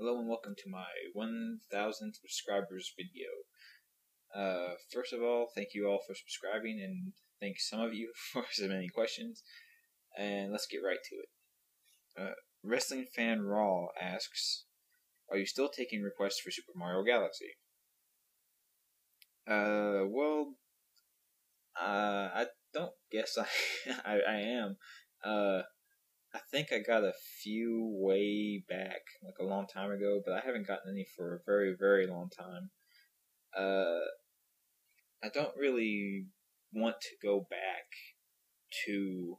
Hello and welcome to my 1000 subscribers video. First of all, thank you all for subscribing, and thank some of you for submitting questions. And let's get right to it. Wrestling Fan Raw asks, are you still taking requests for Super Mario Galaxy? I don't guess I am. I think I got a few way back, like a long time ago, but I haven't gotten any for a very, very long time. I don't really want to go back to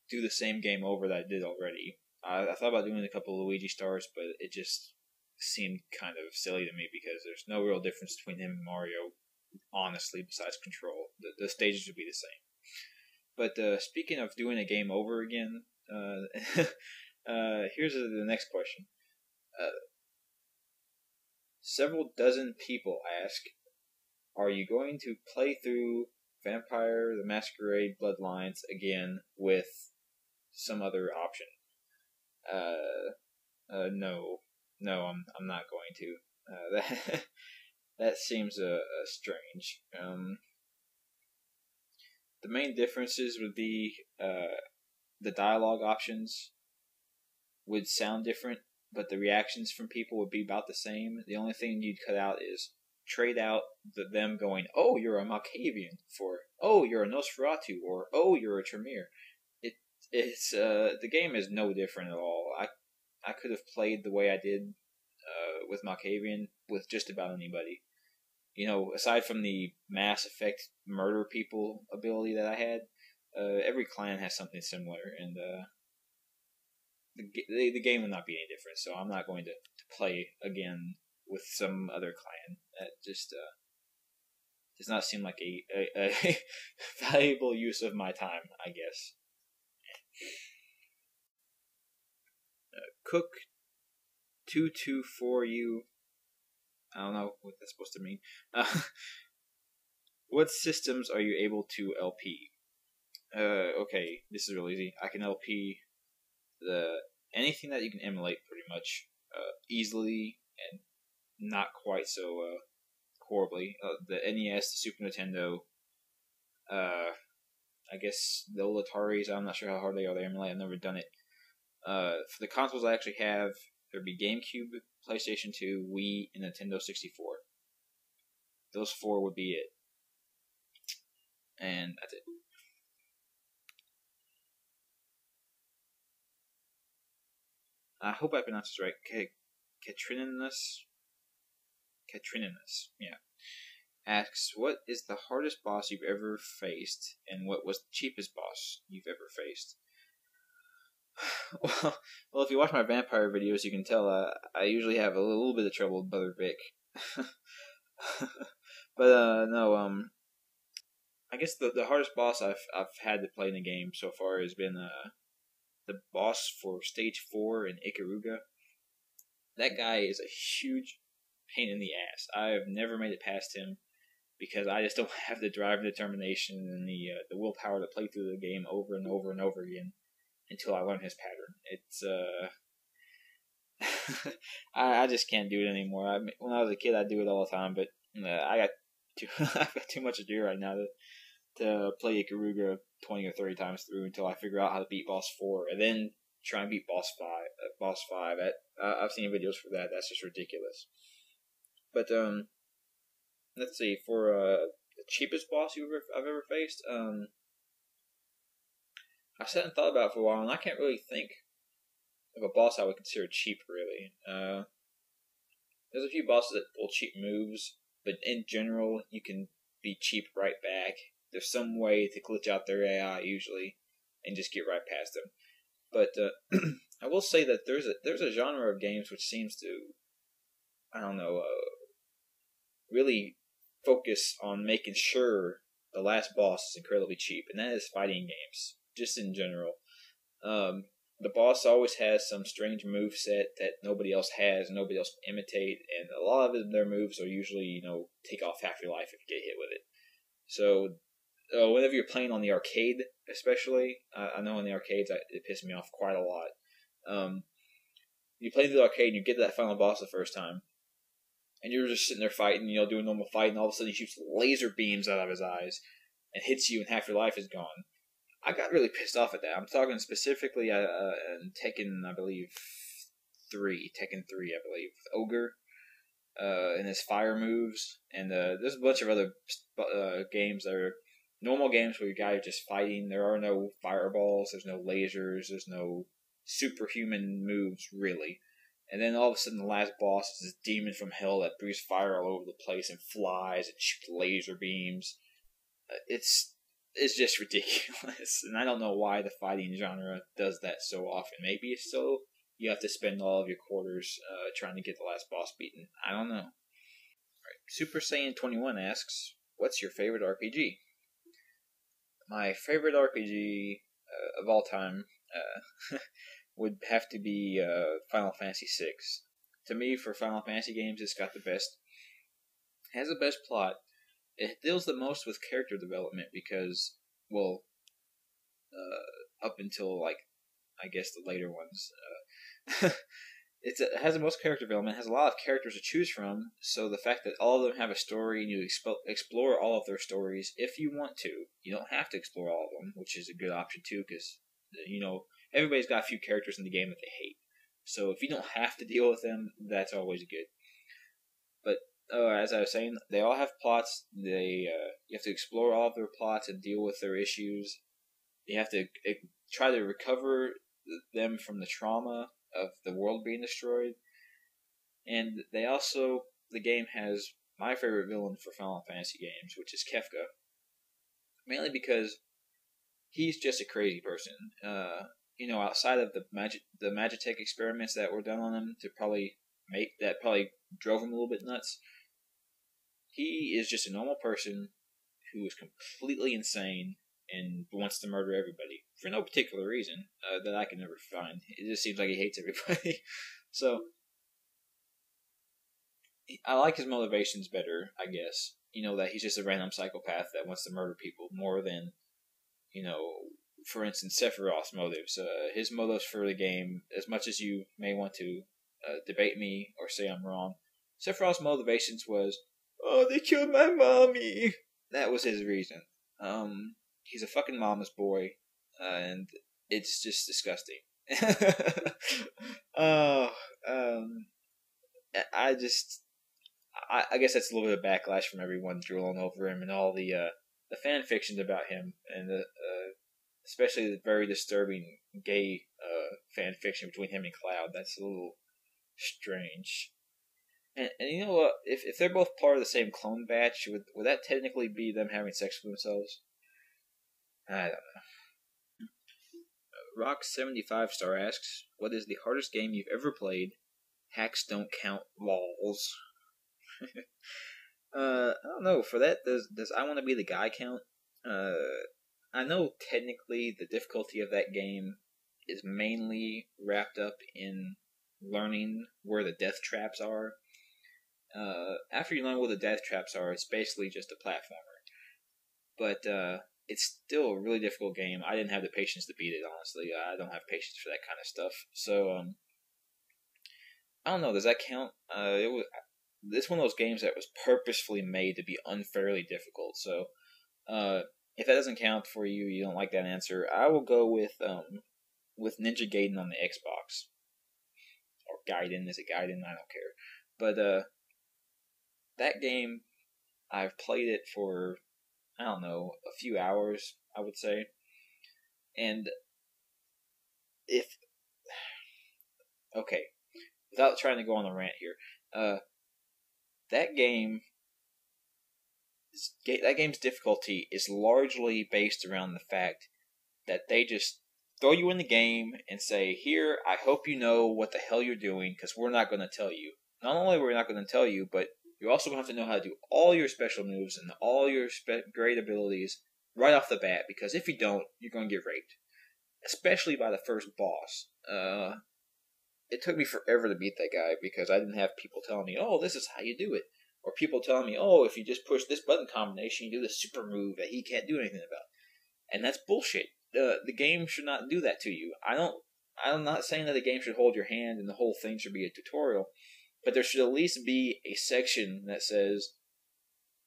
do the same game over that I did already. I thought about doing a couple of Luigi stars, but it just seemed kind of silly to me because there's no real difference between him and Mario, honestly, besides control. The stages would be the same. But speaking of doing a game over again, here's the next question. Several dozen people ask, are you going to play through Vampire the Masquerade Bloodlines again with some other option? No, I'm not going to. That seems strange. The main differences would be the dialogue options would sound different, but the reactions from people would be about the same. The only thing you'd cut out is trade out them going, "Oh, you're a Malkavian," for "Oh, you're a Nosferatu," or "Oh, you're a Tremere." It's the game is no different at all. I could have played the way I did with Malkavian with just about anybody. You know, aside from the Mass Effect murder people ability that I had, every clan has something similar, and the game will not be any different. So I'm not going to play again with some other clan. That just does not seem like a valuable use of my time, I guess. Cook 224U. I don't know what that's supposed to mean. What systems are you able to LP? Okay, this is real easy. I can LP anything that you can emulate pretty much easily and not quite so horribly. The NES, the Super Nintendo, I guess the old Ataris. I'm not sure how hard they are to emulate. I've never done it. For the consoles I actually have, there'd be Gamecube, PlayStation 2, Wii, and Nintendo 64. Those four would be it. And that's it. I hope I pronounced this right. Katrinonus, yeah. Asks, what is the hardest boss you've ever faced, and what was the cheapest boss you've ever faced? Well, if you watch my vampire videos, you can tell I usually have a little bit of trouble with Brother Vic. But no, I guess the hardest boss I've had to play in the game so far has been the boss for Stage 4 in Ikaruga. That guy is a huge pain in the ass. I've never made it past him because I just don't have the drive and determination and the willpower to play through the game over and over and over again until I learn his pattern. It's I just can't do it anymore. When I was a kid, I'd do it all the time, but I've got too much to do right now to play Ikaruga 20 or 30 times through until I figure out how to beat boss 4, and then try and beat boss 5. I've seen videos for that. That's just ridiculous. But let's see, for the cheapest boss I've ever faced, I sat and thought about it for a while, and I can't really think of a boss I would consider cheap, really. There's a few bosses that pull cheap moves, but in general, you can be cheap right back. There's some way to glitch out their AI, usually, and just get right past them. But I will say that there's a genre of games which seems to, I don't know, really focus on making sure the last boss is incredibly cheap, and that is fighting games. Just in general, the boss always has some strange move set that nobody else has, nobody else can imitate, and a lot of their moves are usually, take off half your life if you get hit with it. So, whenever you're playing on the arcade, especially, I know in the arcades it pissed me off quite a lot. You play the arcade and you get to that final boss the first time, and you're just sitting there fighting, doing normal fight, and all of a sudden he shoots laser beams out of his eyes and hits you, and half your life is gone. I got really pissed off at that. I'm talking specifically in Tekken, I believe, Tekken 3, I believe, Ogre, and his fire moves, and there's a bunch of other games that are normal games where your guy is just fighting. There are no fireballs, there's no lasers, there's no superhuman moves, really. And then all of a sudden the last boss is this demon from hell that breathes fire all over the place and flies and shoots laser beams. It's just ridiculous. And I don't know why the fighting genre does that so often. Maybe it's so you have to spend all of your quarters trying to get the last boss beaten. I don't know. Alright, Super Saiyan 21 asks, what's your favorite RPG? My favorite RPG of all time would have to be Final Fantasy VI. To me, for Final Fantasy games, it's got the best. It has the best plot. It deals the most with character development because, well, up until, like, I guess the later ones. It has the most character development, has a lot of characters to choose from, so the fact that all of them have a story and you explore all of their stories if you want to. You don't have to explore all of them, which is a good option too, because, everybody's got a few characters in the game that they hate. So if you don't have to deal with them, that's always good. But as I was saying, they all have plots. You have to explore all of their plots and deal with their issues. You have to try to recover them from the trauma of the world being destroyed. And the game has my favorite villain for Final Fantasy games, which is Kefka. Mainly because he's just a crazy person. Outside of the Magitech experiments that were done on him that probably drove him a little bit nuts, he is just a normal person who is completely insane and wants to murder everybody for no particular reason that I can never find. It just seems like he hates everybody. So I like his motivations better, I guess. That he's just a random psychopath that wants to murder people more than, for instance, Sephiroth's motives. His motives for the game, as much as you may want to debate me or say I'm wrong, Sephiroth's motivations was, oh, they killed my mommy. That was his reason. He's a fucking mama's boy, and it's just disgusting. I guess that's a little bit of backlash from everyone drooling over him and all the fan fictions about him, and especially the very disturbing gay fan fiction between him and Cloud. That's a little strange. And you know what? If they're both part of the same clone batch, would that technically be them having sex with themselves? I don't know. Rock75 asks, what is the hardest game you've ever played? Hacks don't count, lols. I don't know. For that, does I Want to Be the Guy count? I know technically the difficulty of that game is mainly wrapped up in learning where the death traps are. After you learn where the death traps are, it's basically just a platformer. But it's still a really difficult game. I didn't have the patience to beat it, honestly. I don't have patience for that kind of stuff. So, I don't know. Does that count? It's one of those games that was purposefully made to be unfairly difficult. So, if that doesn't count for you, you don't like that answer, I will go with Ninja Gaiden on the Xbox. Or Gaiden. Is it Gaiden? I don't care. But, that game, I've played it for, I don't know, a few hours, I would say. And okay, without trying to go on a rant here, that game's difficulty is largely based around the fact that they just throw you in the game and say, here, I hope you know what the hell you're doing, because we're not going to tell you. Not only are we not going to tell you, but you're also going to have to know how to do all your special moves and all your great abilities right off the bat, because if you don't, you're going to get raped. Especially by the first boss. It took me forever to beat that guy, because I didn't have people telling me, oh, this is how you do it. Or people telling me, oh, if you just push this button combination, you do the super move that he can't do anything about. And that's bullshit. The game should not do that to you. I don't I'm not saying that the game should hold your hand and the whole thing should be a tutorial, but there should at least be a section that says,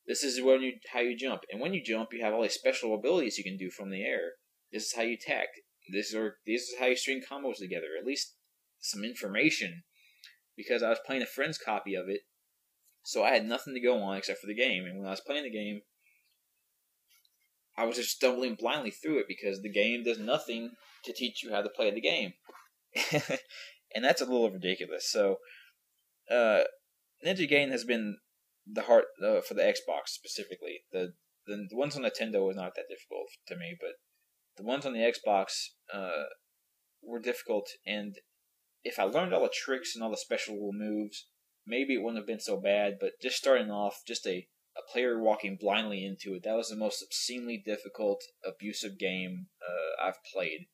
this is how you jump. And when you jump, you have all these special abilities you can do from the air. This is how you attack. This is how you string combos together. At least some information. Because I was playing a friend's copy of it, so I had nothing to go on except for the game. And when I was playing the game, I was just stumbling blindly through it because the game does nothing to teach you how to play the game. And that's a little ridiculous. So, Ninja Gaiden has been the heart for the Xbox specifically. The ones on Nintendo was not that difficult to me, but the ones on the Xbox were difficult. And if I learned all the tricks and all the special moves, maybe it wouldn't have been so bad. But just starting off, just a player walking blindly into it, that was the most obscenely difficult, abusive game I've played.